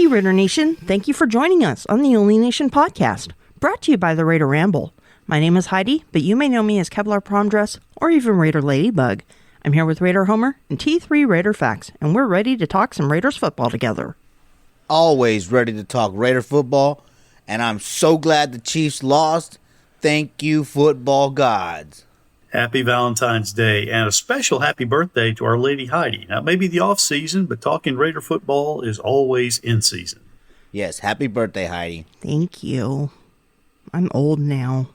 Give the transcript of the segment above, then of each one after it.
Raider Nation. Thank you for joining us on the Only Nation podcast, brought to you by the Raider Ramble. My name is Heidi, but you may know me as Kevlar Prom Dress or even Raider Ladybug. I'm here with Raider Homer and T3RaiderFax, and we're ready to talk some Raiders football together. Always ready to talk Raider football, and I'm so glad the Chiefs lost. Thank you, football gods. Happy Valentine's Day, and a special happy birthday to our Lady Heidi. Now, it may be the off season, but talking Raider football is always in season. Yes, happy birthday, Heidi. Thank you. I'm old now.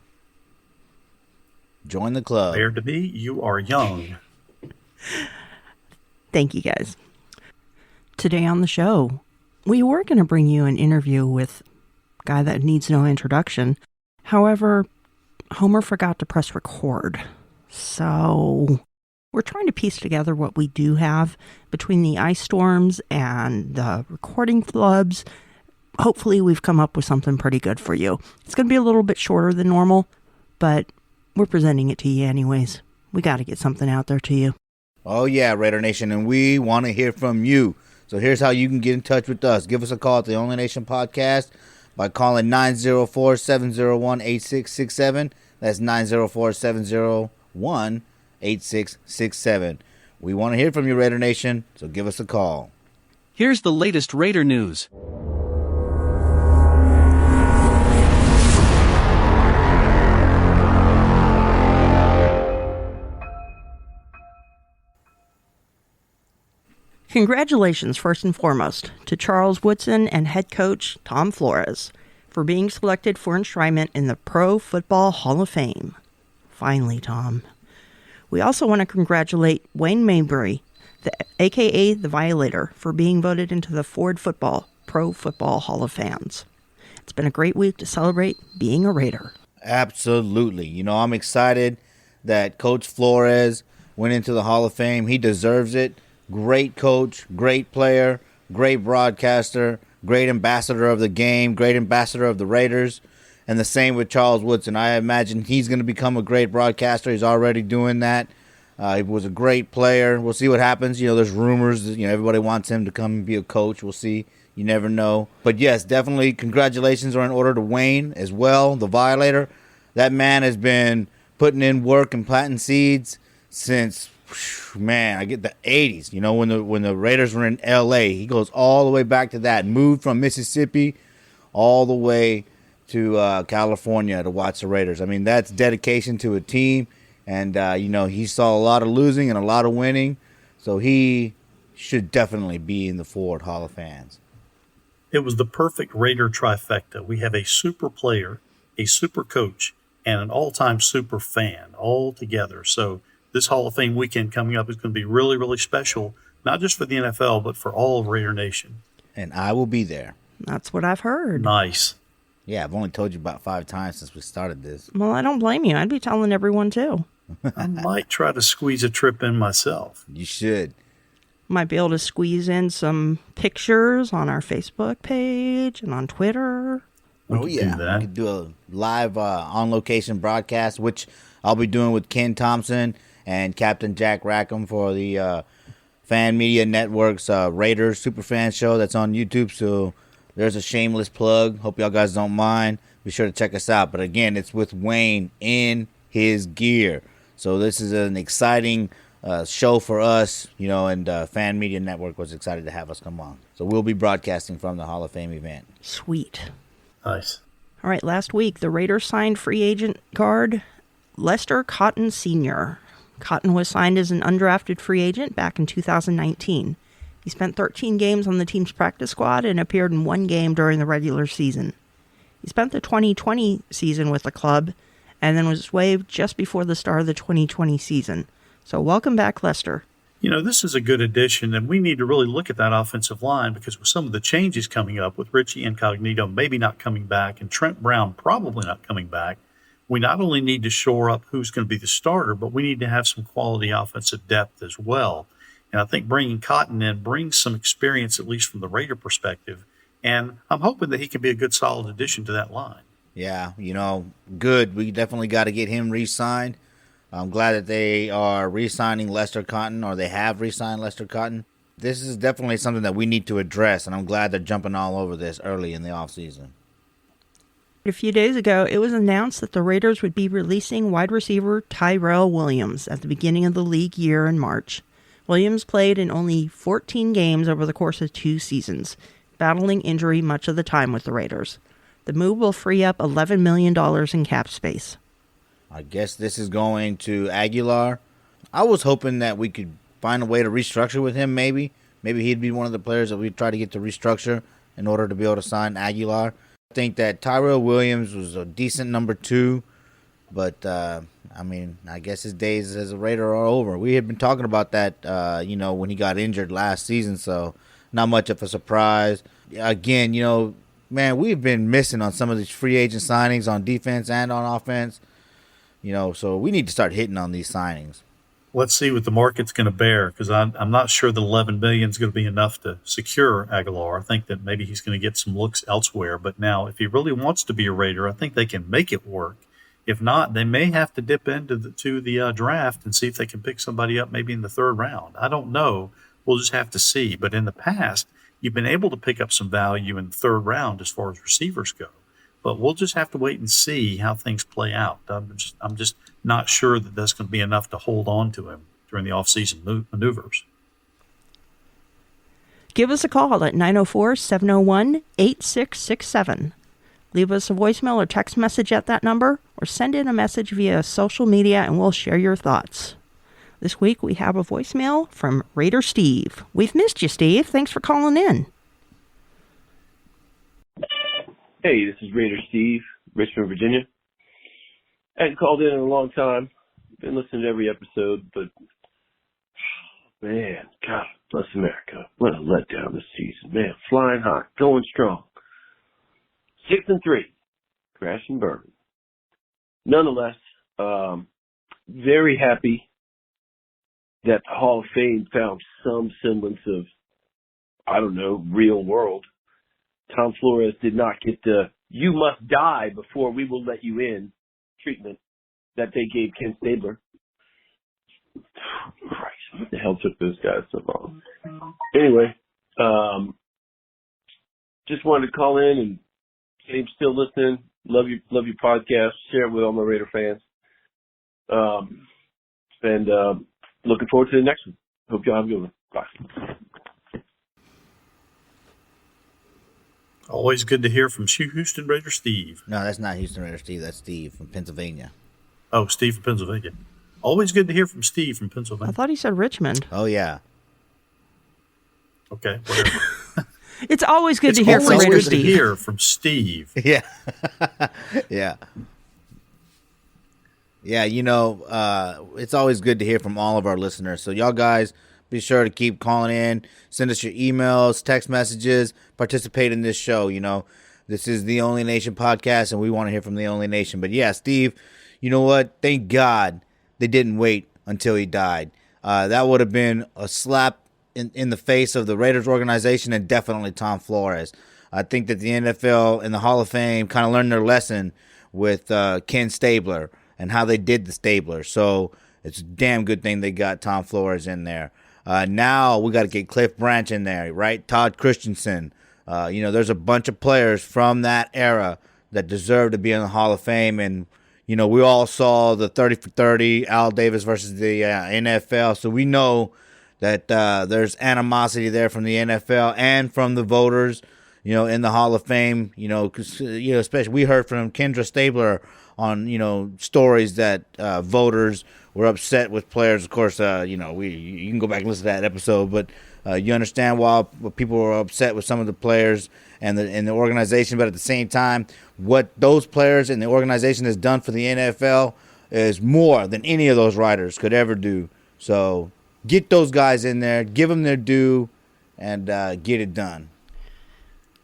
Join the club. Compared to me, you are young. Thank you, guys. Today on the show, we were going to bring you an interview with a guy that needs no introduction. However, Homer forgot to press record. So we're trying to piece together what we do have between the Icestorms and the recording Flubs. Hopefully we've come up with something pretty good for you. It's going to be a little bit shorter than normal, but we're presenting it to you anyways. We got to get something out there to you. Oh yeah, Raider Nation, and we want to hear from you. So here's how you can get in touch with us. Give us a call at the Only Nation podcast by calling 904-701-8667. That's 904-701-8667. We want to hear from you, Raider Nation, so give us a call. Here's the latest Raider news. Congratulations, first and foremost, to Charles Woodson and head coach Tom Flores for being selected for enshrinement in the Pro Football Hall of Fame. Finally, Tom. We also want to congratulate Wayne Mabry, a.k.a. The Violator, for being voted into the Ford Football Pro Football Hall of Fans. It's been a great week to celebrate being a Raider. Absolutely. You know, I'm excited that Coach Flores went into the Hall of Fame. He deserves it. Great coach, great player, great broadcaster, great ambassador of the game, great ambassador of the Raiders. And the same with Charles Woodson. I imagine he's going to become a great broadcaster. He's already doing that. He was a great player. We'll see what happens. You know, there's rumors that, everybody wants him to come and be a coach. We'll see. You never know. But yes, definitely congratulations are in order to Wayne as well, the Violator. That man has been putting in work and planting seeds since, man, I get the 80s. You know, when the Raiders were in L.A., he goes all the way back to that. Moved from Mississippi all the way to California to watch the Raiders. I mean, that's dedication to a team. And, he saw a lot of losing and a lot of winning. So he should definitely be in the Ford Hall of Fans. It was the perfect Raider trifecta. We have a super player, a super coach, and an all-time super fan all together. So this Hall of Fame weekend coming up is going to be really, really special, not just for the NFL, but for all of Raider Nation. And I will be there. That's what I've heard. Nice. Yeah, I've only told you about 5 times since we started this. Well, I don't blame you. I'd be telling everyone, too. I might try to squeeze a trip in myself. You should. Might be able to squeeze in some pictures on our Facebook page and on Twitter. We could do that. We could do a live on-location broadcast, which I'll be doing with Ken Thompson and Captain Jack Rackham for the Fan Media Network's Raiders Superfan Show that's on YouTube. So there's a shameless plug. Hope y'all guys don't mind. Be sure to check us out. But again, it's with Wayne in his gear. So this is an exciting show for us, and Fan Media Network was excited to have us come on. So we'll be broadcasting from the Hall of Fame event. Sweet. Nice. All right, last week, the Raiders signed free agent guard Lester Cotton Sr. Cotton was signed as an undrafted free agent back in 2019. He spent 13 games on the team's practice squad and appeared in 1 game during the regular season. He spent the 2020 season with the club and then was waived just before the start of the 2020 season. So welcome back, Lester. This is a good addition, and we need to really look at that offensive line because with some of the changes coming up, with Richie Incognito maybe not coming back and Trent Brown probably not coming back, we not only need to shore up who's going to be the starter, but we need to have some quality offensive depth as well. And I think bringing Cotton in brings some experience, at least from the Raider perspective, and I'm hoping that he can be a good, solid addition to that line. Yeah, good. We definitely got to get him re-signed. I'm glad that they are re-signing Lester Cotton, or they have re-signed Lester Cotton. This is definitely something that we need to address, and I'm glad they're jumping all over this early in the offseason. A few days ago, it was announced that the Raiders would be releasing wide receiver Tyrel Williams at the beginning of the league year in March. Williams played in only 14 games over the course of 2 seasons, battling injury much of the time with the Raiders. The move will free up $11 million in cap space. I guess this is going to Aguilar. I was hoping that we could find a way to restructure with him, maybe. Maybe he'd be one of the players that we'd try to get to restructure in order to be able to sign Aguilar. I think that Tyrell Williams was a decent number 2, but, I guess his days as a Raider are over. We had been talking about that, when he got injured last season, so not much of a surprise. Again, man, we've been missing on some of these free agent signings on defense and on offense, so we need to start hitting on these signings. Let's see what the market's going to bear, because I'm not sure that $11 million is going to be enough to secure Aguilar. I think that maybe he's going to get some looks elsewhere. But now, if he really wants to be a Raider, I think they can make it work. If not, they may have to dip into the draft and see if they can pick somebody up maybe in the 3rd round. I don't know. We'll just have to see. But in the past, you've been able to pick up some value in the 3rd round as far as receivers go. But we'll just have to wait and see how things play out. I'm just not sure that that's going to be enough to hold on to him during the offseason maneuvers. Give us a call at 904-701-8667. Leave us a voicemail or text message at that number, or send in a message via social media and we'll share your thoughts. This week we have a voicemail from Raider Steve. We've missed you, Steve. Thanks for calling in. Hey, this is Raider Steve, Richmond, Virginia. I hadn't called in a long time. Been listening to every episode, but man, God bless America. What a letdown this season. Man, flying high, going strong. 6-3, crash and burn. Nonetheless, very happy that the Hall of Fame found some semblance of, real world. Tom Flores did not get the "you must die before we will let you in" treatment that they gave Ken Stabler. Christ, what the hell took those guys so long? Anyway, just wanted to call in and say I'm still listening. Love your podcast. Share it with all my Raider fans. And looking forward to the next one. Hope y'all have a good one. Bye. Always good to hear from Houston Raider Steve. No, that's not Houston Raider Steve. That's Steve from Pennsylvania. Oh, Steve from Pennsylvania. Always good to hear from Steve from I Pennsylvania. thought he said Richmond. Oh, yeah. Okay, whatever. It's always good It's to hear from always Raider good to Steve. hear from Steve. Yeah. Yeah. Yeah, it's always good to hear from all of our listeners. So y'all guys, be sure to keep calling in. Send us your emails, text messages, participate in this show. This is the Only Nation podcast, and we want to hear from the Only Nation. But yeah, Steve, you know what? Thank God they didn't wait until he died. That would have been a slap in the face of the Raiders organization and definitely Tom Flores. I think that the NFL and the Hall of Fame kind of learned their lesson with Ken Stabler and how they did the Stabler. So it's a damn good thing they got Tom Flores in there. Now we got to get Cliff Branch in there, right? Todd Christensen. There's a bunch of players from that era that deserve to be in the Hall of Fame. And, we all saw the 30 for 30, Al Davis versus the NFL. So we know that there's animosity there from the NFL and from the voters, in the Hall of Fame. Especially we heard from Kendra Stabler on, stories that voters were upset with players. Of course, you can go back and listen to that episode, but you understand why people were upset with some of the players and the organization. But at the same time, what those players and the organization has done for the NFL is more than any of those writers could ever do. So get those guys in there, give them their due, and get it done.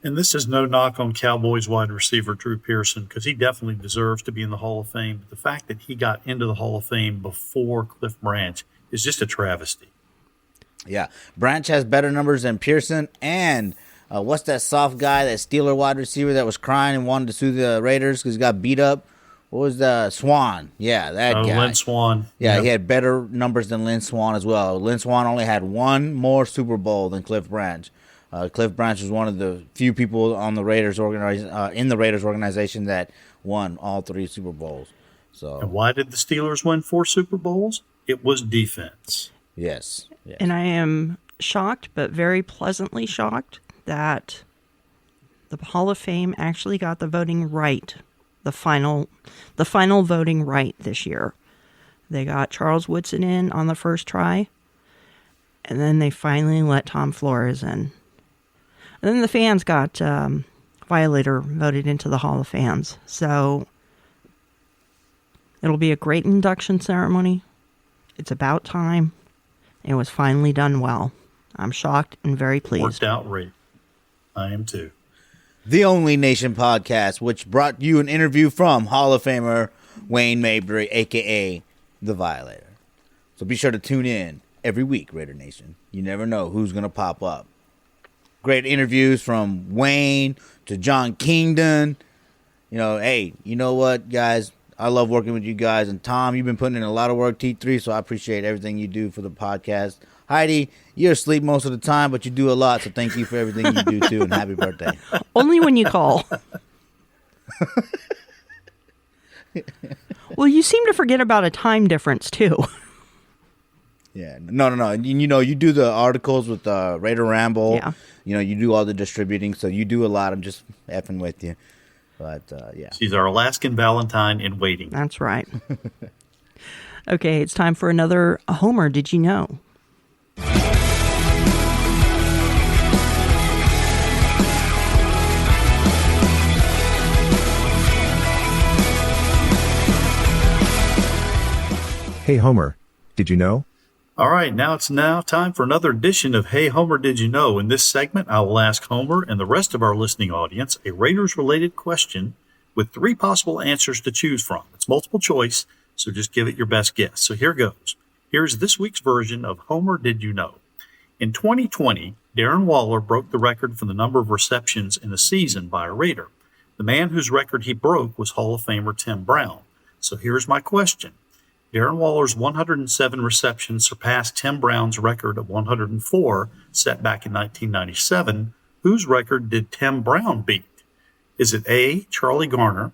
And this is no knock on Cowboys wide receiver Drew Pearson, because he definitely deserves to be in the Hall of Fame. But the fact that he got into the Hall of Fame before Cliff Branch is just a travesty. Yeah, Branch has better numbers than Pearson. And what's that soft guy, that Steeler wide receiver that was crying and wanted to sue the Raiders because he got beat up? what was the Swan? Yeah, that guy. Lynn Swan. Yeah, Yep. he had better numbers than Lynn Swan as well. Lynn Swan only had one more Super Bowl than Cliff Branch. Cliff Branch was one of the few people on the Raiders in the Raiders organization that won all 3 Super Bowls. So, And why did the Steelers win 4 Super Bowls? It was defense. yes. And I am shocked, but very pleasantly shocked, that the Hall of Fame actually got the voting right, the final voting right this year. They got Charles Woodson in on the first try, and then they finally let Tom Flores in. And then the fans got Violator voted into the Hall of Fans. So it'll be a great induction ceremony. It's about time. It was finally done well. I'm shocked and very pleased. Worked out great. I am too. The Only Nation podcast, which brought you an interview from Hall of Famer Wayne Mabry, a.k.a. The Violator. So be sure to tune in every week, Raider Nation. You never know who's going to pop up. Great interviews from Wayne to John Kingdon. Hey, you know what, guys? I love working with you guys. And Tom, you've been putting in a lot of work, T3, so I appreciate everything you do for the podcast. Heidi, you're asleep most of the time, but you do a lot, so thank you for everything you do, too, and happy birthday. Only when you call. Well, you seem to forget about a time difference, too. Yeah, no. You do the articles with Raider Ramble. Yeah. You do all the distributing, so you do a lot. I'm just effing with you. But, yeah. She's our Alaskan Valentine in waiting. That's right. Okay, it's time for another Homer Did You Know? Hey Homer, did you know? All right, now it's time for another edition of Hey Homer Did You Know? In this segment, I will ask Homer and the rest of our listening audience a Raiders-related question with 3 possible answers to choose from. It's multiple choice, so just give it your best guess. So here goes. Here's this week's version of Homer Did You Know? In 2020, Darren Waller broke the record for the number of receptions in a season by a Raider. The man whose record he broke was Hall of Famer Tim Brown. So here's my question. Darren Waller's 107 receptions surpassed Tim Brown's record of 104 set back in 1997. Whose record did Tim Brown beat? Is it A, Charlie Garner,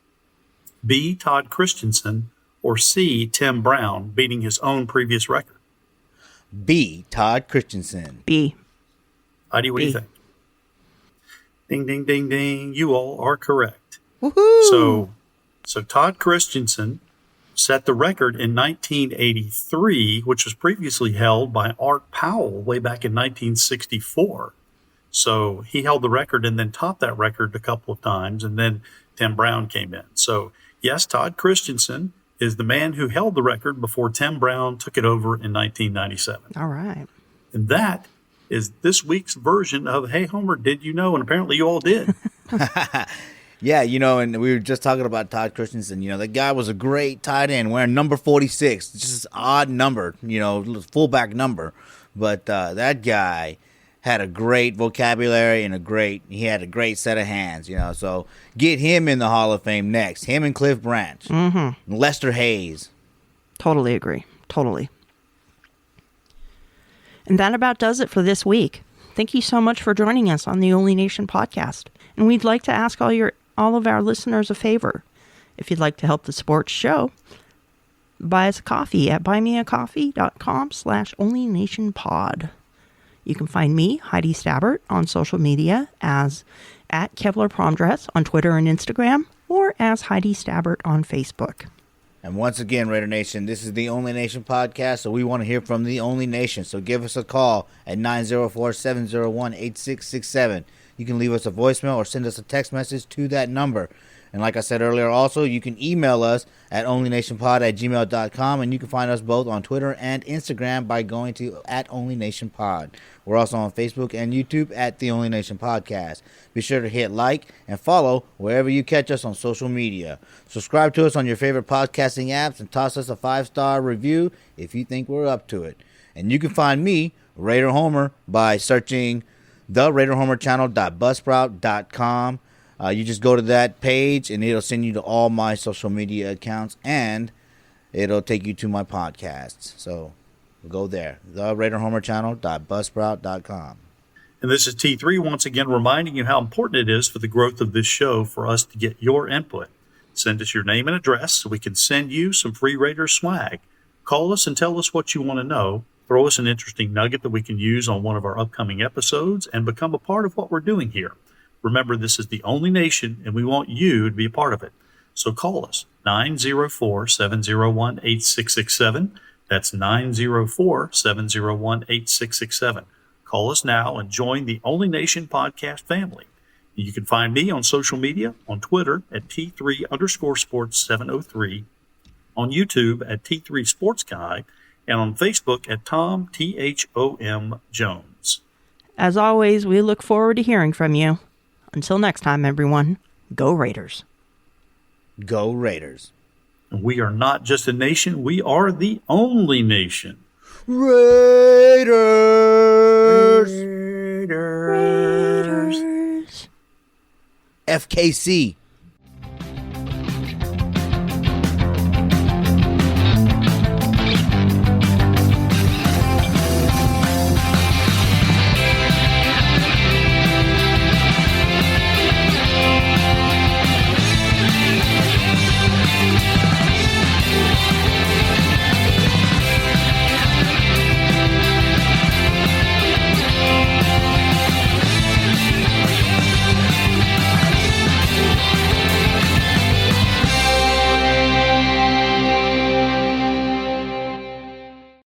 B, Todd Christensen, or C, Tim Brown beating his own previous record? B, Todd Christensen. B. Heidi, what do you B. think? Ding, ding, ding, ding. You all are correct. Woohoo! So Todd Christensen set the record in 1983, which was previously held by Art Powell way back in 1964. So he held the record and then topped that record a couple of times, and then Tim Brown came in. So yes, Todd Christensen is the man who held the record before Tim Brown took it over in 1997. All right. And that is this week's version of Hey Homer, Did You Know? And apparently you all did. Yeah, and we were just talking about Todd Christensen. The guy was a great tight end wearing number 46. It's just an odd number, fullback number. But that guy had a great vocabulary and he had a great set of hands, So get him in the Hall of Fame next. Him and Cliff Branch. Mm-hmm. Lester Hayes. Totally agree. Totally. And that about does it for this week. Thank you so much for joining us on the Only Nation podcast. And we'd like to ask all of our listeners a favor. If you'd like to help the sports show, buy us a coffee at buymeacoffee.com/onlynationpod. You can find me, Heidi Stabbert, on social media as at Kevlar Prom Dress on Twitter and Instagram, or as Heidi Stabbert on Facebook. And once again, Raider Nation, this is the Only Nation podcast, so we want to hear from the Only Nation. So give us a call at 904-701-8667. You can leave us a voicemail or send us a text message to that number. And like I said earlier, also, you can email us at onlynationpod@gmail.com, and you can find us both on Twitter and Instagram by going to @onlynationpod. We're also on Facebook and YouTube at The Only Nation Podcast. Be sure to hit like and follow wherever you catch us on social media. Subscribe to us on your favorite podcasting apps and toss us a 5-star review if you think we're up to it. And you can find me, Raider Homer, by searching the RaiderHomerChannel.buzzsprout.com. You just go to that page, and it'll send you to all my social media accounts, and it'll take you to my podcasts. So go there, theraiderhomerchannel.buzzsprout.com. And this is T3 once again reminding you how important it is for the growth of this show for us to get your input. Send us your name and address so we can send you some free Raider swag. Call us and tell us what you want to know. Throw us an interesting nugget that we can use on one of our upcoming episodes and become a part of what we're doing here. Remember, this is the only nation, and we want you to be a part of it. So call us, 904-701-8667. That's 904-701-8667. Call us now and join the Only Nation podcast family. You can find me on social media, on Twitter at T3_sports703, on YouTube at T3 Sports Guy, and on Facebook at Tom THOM Jones. As always, we look forward to hearing from you. Until next time, everyone, go Raiders. Go Raiders. We are not just a nation, we are the only nation. Raiders. Raiders. FKC.